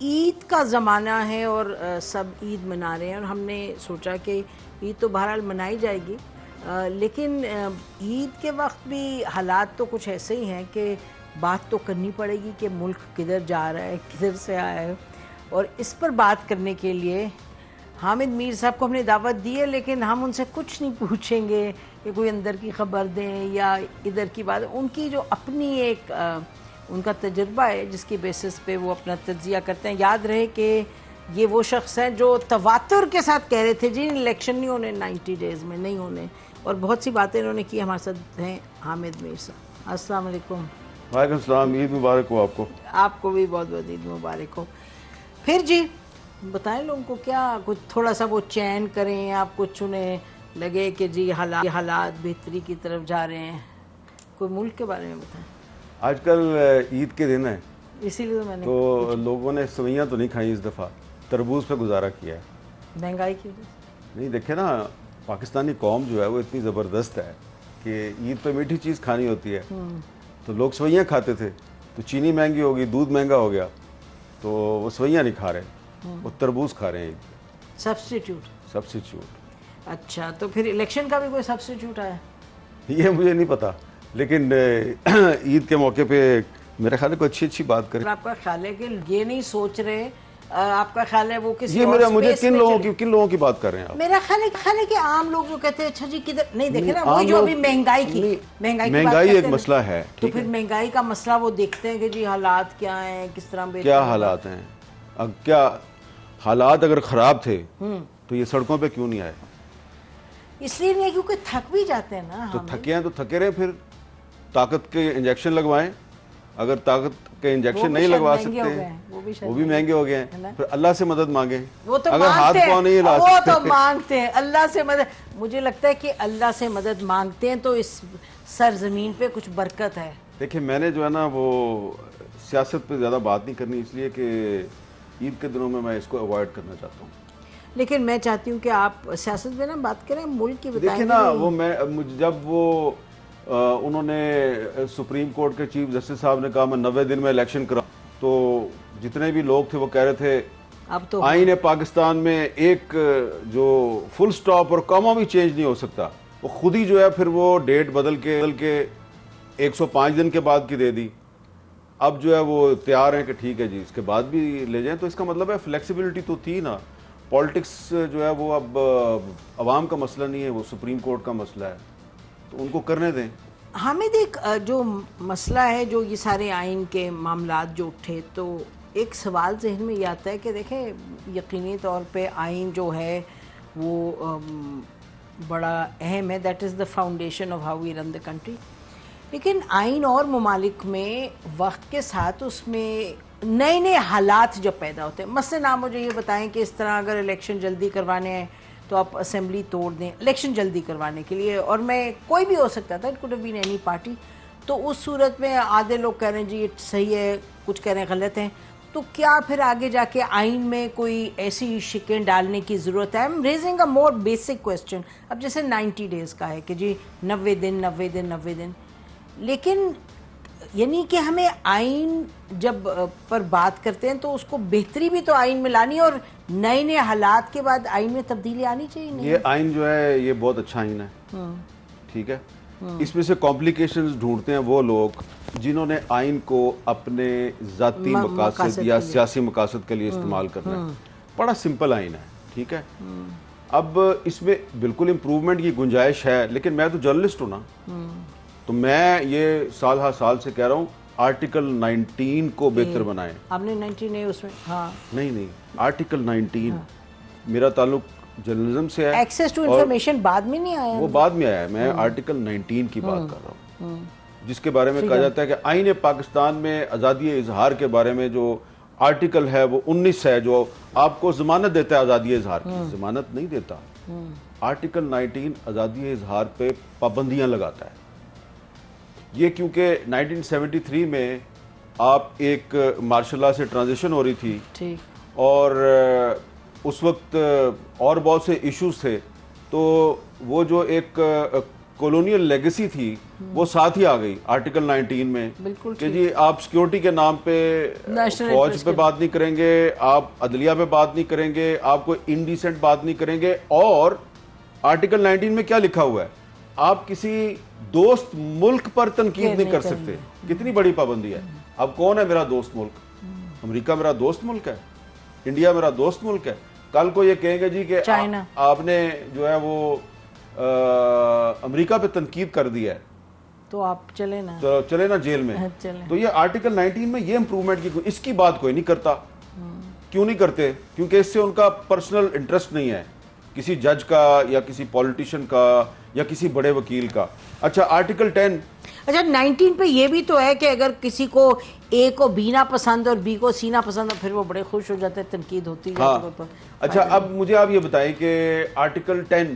عید کا زمانہ ہے اور سب عید منا رہے ہیں اور ہم نے سوچا کہ عید تو بہرحال منائی جائے گی، لیکن عید کے وقت بھی حالات تو کچھ ایسے ہی ہیں کہ بات تو کرنی پڑے گی کہ ملک کدھر جا رہا ہے، کدھر سے آیا ہے. اور اس پر بات کرنے کے لیے حامد میر صاحب کو ہم نے دعوت دی ہے، لیکن ہم ان سے کچھ نہیں پوچھیں گے کہ کوئی اندر کی خبر دیں یا ادھر کی بات. ان کی جو اپنی ایک ان کا تجربہ ہے جس کی بیسس پہ وہ اپنا تجزیہ کرتے ہیں. یاد رہے کہ یہ وہ شخص ہیں جو تواتر کے ساتھ کہہ رہے تھے جی الیکشن نہیں ہونے 90 ڈیز میں، نہیں ہونے، اور بہت سی باتیں انہوں نے کی. ہمارے ساتھ ہیں حامد میر صاحب. السلام علیکم. وعلیکم السلام. عید مبارک ہو آپ کو. آپ کو بھی بہت بہت عید مبارک ہو. پھر جی بتائیں لوگوں کو کیا کچھ تھوڑا سا وہ چین کریں، آپ کچھ انہیں لگے کہ جی حالات بہتری کی طرف جا رہے ہیں، کوئی ملک کے بارے میں بتائیں. آج کل عید کے دن ہے، اسی لیے میں نے تو لوگوں نے سوئیاں تو نہیں کھائیں، اس دفعہ تربوز پہ گزارا کیا ہے. مہنگائی کی وجہ سے نہیں دیکھیں نا، پاکستانی قوم جو ہے وہ اتنی زبردست ہے کہ عید پہ میٹھی چیز کھانی ہوتی ہے، تو لوگ سوئیاں کھاتے تھے، تو چینی مہنگی ہوگی، دودھ مہنگا ہو گیا، تو وہ سوئیاں نہیں کھا رہے، وہ تربوز کھا رہے ہیں عید پہ. سبسٹیٹیوٹ. اچھا، تو پھر الیکشن کا بھی کوئی سبسٹیٹیوٹ آیا؟ یہ مجھے نہیں پتا، لیکن عید کے موقع پہ میرا خیال ہے کوئی اچھی بات کریں. آپ کا خیال ہے کہ یہ نہیں سوچ رہے، آپ کا خیال ہے وہ کسی یہ اور مجھے space میں کن لوگوں کی بات کر رہے ہیں آپ؟ میرا خیال ہے کہ عام لوگ جو کہتے ہیں اچھا جی کدھر نہیں دیکھیں نا، وہی جو ابھی مہنگائی ایک مسئلہ ہے، تو پھر مہنگائی کا مسئلہ وہ دیکھتے ہیں کہ جی حالات کیا ہیں، کس طرح کیا حالات ہیں. اب کیا حالات اگر خراب تھے تو یہ سڑکوں پہ کیوں نہیں آئے؟ اس لیے نہیں کیونکہ تھک بھی جاتے ہیں نا. تو تھکے ہیں تو تھکے رہے، پھر طاقت کے انجیکشن لگوائیں. اگر طاقت کے انجیکشن نہیں لگوا سکتے، وہ بھی مہنگے ہو گئے ہیں، پھر اللہ سے مدد مانگیں. اگر ہاتھ پاؤں نہیں ہلا سکتے، وہ تو مانگتے ہیں اللہ سے مدد. مجھے لگتا ہے کہ اللہ سے مدد مانگتے ہیں تو اس سرزمین پہ کچھ برکت ہے. دیکھیں میں نے جو ہے نا وہ سیاست پہ زیادہ بات نہیں کرنی، اس لیے کہ عید کے دنوں میں اس کو اوائڈ کرنا چاہتا ہوں. لیکن میں چاہتی ہوں کہ آپ سیاست پہ نا بات کریں، ملک کی بتائیں. دیکھیں نا، وہ جب وہ انہوں نے سپریم کورٹ کے چیف جسٹس صاحب نے کہا میں 90 دن میں الیکشن کرا، تو جتنے بھی لوگ تھے وہ کہہ رہے تھے اب تو آئین پاکستان میں ایک جو فل سٹاپ اور کاما بھی چینج نہیں ہو سکتا. وہ خود ہی جو ہے پھر وہ ڈیٹ بدل کے 105 دن کے بعد کی دے دی. اب جو ہے وہ تیار ہیں کہ ٹھیک ہے جی اس کے بعد بھی لے جائیں. تو اس کا مطلب ہے فلیکسیبلٹی تو تھی نا. پالیٹکس جو ہے وہ اب عوام کا مسئلہ نہیں ہے، وہ سپریم کورٹ کا مسئلہ ہے، تو ان کو کرنے دیں. حامد، ایک جو مسئلہ ہے، جو یہ سارے آئین کے معاملات جو اٹھے، تو ایک سوال ذہن میں یہ آتا ہے کہ دیکھیں یقینی طور پہ آئین جو ہے وہ بڑا اہم ہے، that is the foundation of how we run the country. لیکن آئین اور ممالک میں وقت کے ساتھ اس میں نئے حالات جب پیدا ہوتے ہیں، مثلاً آپ مجھے یہ بتائیں کہ اس طرح اگر الیکشن جلدی کروانے ہیں تو آپ اسمبلی توڑ دیں الیکشن جلدی کروانے کے لیے، اور میں کوئی بھی ہو سکتا تھا، it could have been any party. تو اس صورت میں آدھے لوگ کہہ رہے ہیں جی صحیح ہے، کچھ کہہ رہے ہیں غلط ہیں. تو کیا پھر آگے جا کے آئین میں کوئی ایسی شکیں ڈالنے کی ضرورت ہے؟ I'm raising a more basic question. اب جیسے 90 ڈیز کا ہے کہ جی 90 دن، لیکن یعنی کہ ہمیں آئین جب پر بات کرتے ہیں تو اس کو بہتری بھی تو آئین میں لانی، اور نئے حالات کے بعد آئین میں تبدیلی آنی چاہیے. نہیں، یہ آئین جو ہے یہ بہت اچھا آئین ہے، ٹھیک ہے. اس میں سے کمپلیکیشنز ڈھونڈتے ہیں وہ لوگ جنہوں نے آئین کو اپنے ذاتی مقاصد یا سیاسی مقاصد کے لیے استعمال کرنا ہے. بڑا سمپل آئین ہے، ٹھیک ہے. اب اس میں بالکل امپروومنٹ کی گنجائش ہے، لیکن میں تو جرنلسٹ ہوں نا، تو میں یہ سال ہر سال سے کہہ رہا ہوں آرٹیکل 19 کو بہتر بنائیں. آپ نے 19 اس میں نہیں آرٹیکل 19 میرا تعلق جرنلزم سے ہے. ایکسیس ٹو انفارمیشن بعد میں نہیں آیا، وہ بعد میں آیا ہے. میں آرٹیکل 19 کی بات کر رہا ہوں، جس کے بارے میں کہا جاتا ہے کہ آئین پاکستان میں آزادی اظہار کے بارے میں جو آرٹیکل ہے وہ 19 ہے، جو آپ کو ضمانت دیتا ہے آزادی اظہار کی. ضمانت نہیں دیتا. آرٹیکل 19 آزادی اظہار پہ پابندیاں لگاتا ہے. یہ کیونکہ 1973 میں آپ ایک مارشل لا سے ٹرانزیشن ہو رہی تھی، اور اس وقت اور بہت سے ایشوز تھے، تو وہ جو ایک کولونیل لیگیسی تھی وہ ساتھ ہی آ گئی آرٹیکل 19 میں بالکل کہ جی آپ سیکیورٹی کے نام پہ فوج پہ بات نہیں کریں گے, آپ عدلیہ پہ بات نہیں کریں گے, آپ کوئی انڈیسنٹ بات نہیں کریں گے. اور آرٹیکل 19 میں کیا لکھا ہوا ہے, آپ کسی دوست ملک پر تنقید نہیں کر سکتے. کتنی بڑی پابندی ہے. اب کون ہے میرا دوست ملک؟ امریکہ میرا دوست ملک ہے, انڈیا میرا دوست ملک ہے. کل کو یہ کہیں گے جی کہ آپ نے جو ہے وہ امریکہ پہ تنقید کر دیا ہے تو آپ چلے نا جیل میں. تو یہ آرٹیکل 19 میں یہ امپرومنٹ کی اس کی بات کوئی نہیں کرتا. کیوں نہیں کرتے؟ کیونکہ اس سے ان کا پرسنل انٹرسٹ نہیں ہے کسی جج کا یا کسی پولیٹیشین کا یا کسی بڑے وکیل کا. اچھا آرٹیکل 10 اچھا 19 پہ یہ بھی تو ہے کہ اگر کسی کو اے کو بی نہ پسند اور بی کو سی نہ پسند پھر وہ بڑے خوش ہو جاتے ہیں, تنقید ہوتی ہے. اچھا اب مجھے آپ یہ بتائیں کہ آرٹیکل 10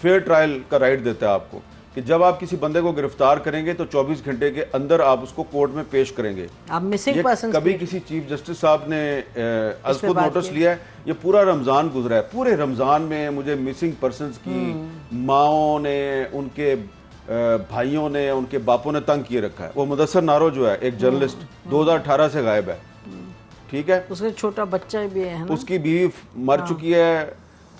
فیئر ٹرائل کا رائٹ دیتا ہے آپ کو کہ جب آپ کسی بندے کو گرفتار کریں گے تو 24 گھنٹے کے اندر آپ اس کو کورٹ میں پیش کریں گے. کبھی کسی چیف جسٹس صاحب نے از خود نوٹس لیا ہے؟ یہ پورا رمضان گزرا ہے, پورے رمضان میں مجھے مسنگ پرسنز کی ماؤں نے, ان کے بھائیوں نے, ان کے باپوں نے تنگ کیے رکھا ہے. وہ مدثر نارو جو ہے ایک جرنلسٹ 2018 سے غائب ہے, ٹھیک ہے, اس کا چھوٹا بچہ بھی ہے, اس کی بیوی مر چکی ہے,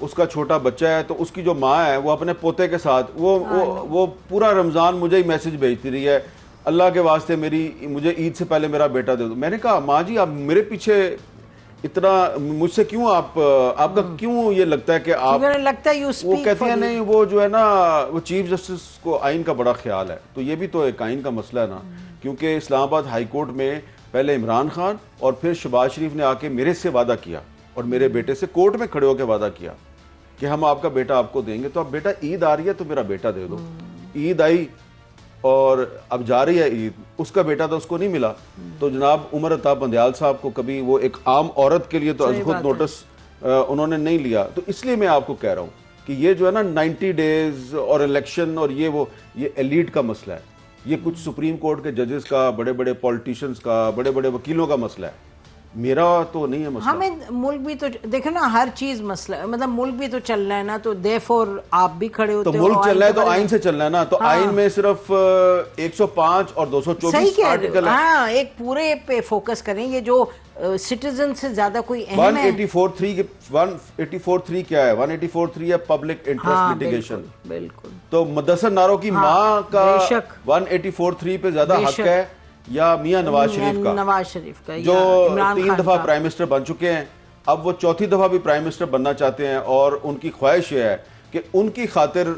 اس کا چھوٹا بچہ ہے, تو اس کی جو ماں ہے وہ اپنے پوتے کے ساتھ وہ پورا رمضان مجھے ہی میسج بھیجتی رہی ہے, اللہ کے واسطے مجھے عید سے پہلے میرا بیٹا دے دو. میں نے کہا ماں جی آپ میرے پیچھے اتنا مجھ سے کیوں آپ کا کیوں یہ لگتا ہے کہ آپ, وہ کہتی ہیں نہیں وہ جو ہے نا وہ چیف جسٹس کو آئین کا بڑا خیال ہے. تو یہ بھی تو ایک آئین کا مسئلہ ہے نا, کیونکہ اسلام آباد ہائی کورٹ میں پہلے عمران خان اور پھر شہباز شریف نے آ کے میرے سے وعدہ کیا اور میرے بیٹے سے کورٹ میں کھڑے ہو کے وعدہ کیا کہ ہم آپ کا بیٹا آپ کو دیں گے. تو اب بیٹا عید آ رہی ہے تو میرا بیٹا دے دو. عید آئی اور اب جا رہی ہے عید, اس کا بیٹا تو اس کو نہیں ملا. تو جناب عمر عطا بندیال صاحب کو کبھی وہ ایک عام عورت کے لیے تو از خود نوٹس انہوں نے نہیں لیا. تو اس لیے میں آپ کو کہہ رہا ہوں کہ یہ جو ہے نا 90 ڈیز اور الیکشن اور یہ ایلیٹ کا مسئلہ ہے. یہ کچھ سپریم کورٹ کے ججز کا, بڑے بڑے پولیٹیشینز کا, بڑے بڑے وکیلوں کا مسئلہ ہے, میرا تو نہیں ہے مسئلہ. ہمیں ملک بھی تو دیکھو نا, ہر چیز مسئلہ مطلب ملک بھی تو چلنا ہے نا, تو دیفور آپ بھی کھڑے ہوتے ہو. تو ملک چل رہا ہے تو آئین سے چلنا ہے نا. تو آئین میں صرف 105 اور 224 آرٹیکل ہے. ہاں ایک پورے پہ فوکس کریں. یہ جو سٹیزن سے زیادہ کوئی اہم ہے 184.3 کیا ہے؟ 184.3 ہے پبلک انٹرسٹ لیٹیگیشن. بالکل. تو مدثر نارو کی ماں کا 184.3 پہ زیادہ حق ہے یا میاں نواز شریف کا جو 3 دفعہ پرائم منسٹر بن چکے ہیں, اب وہ 4تھی دفعہ بھی پرائم منسٹر بننا چاہتے ہیں, اور ان کی خواہش یہ ہے کہ ان کی خاطر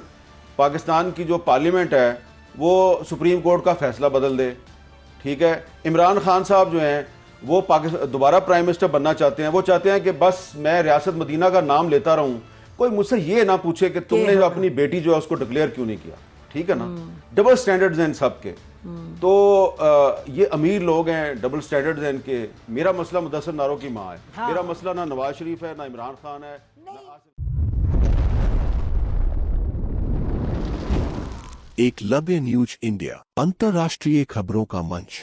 پاکستان کی جو پارلیمنٹ ہے وہ سپریم کورٹ کا فیصلہ بدل دے. ٹھیک ہے, عمران خان صاحب جو ہیں وہ دوبارہ پرائم منسٹر بننا چاہتے ہیں. وہ چاہتے ہیں کہ بس میں ریاست مدینہ کا نام لیتا رہوں, کوئی مجھ سے یہ نہ پوچھے کہ تم نے اپنی بیٹی جو ہے اس کو ڈکلیئر کیوں نہیں کیا. ٹھیک ہے نا, ڈبل سٹینڈرڈز ہیں ان سب کے. تو یہ امیر لوگ ہیں, ڈبل سٹینڈرڈز ہیں ان کے. میرا مسئلہ مدثر نارو کی ماں ہے, میرا مسئلہ نہ نواز شریف ہے, نہ عمران خان ہے. ایکلویہ نیوز انڈیا, انترراشٹریہ خبروں کا منچ.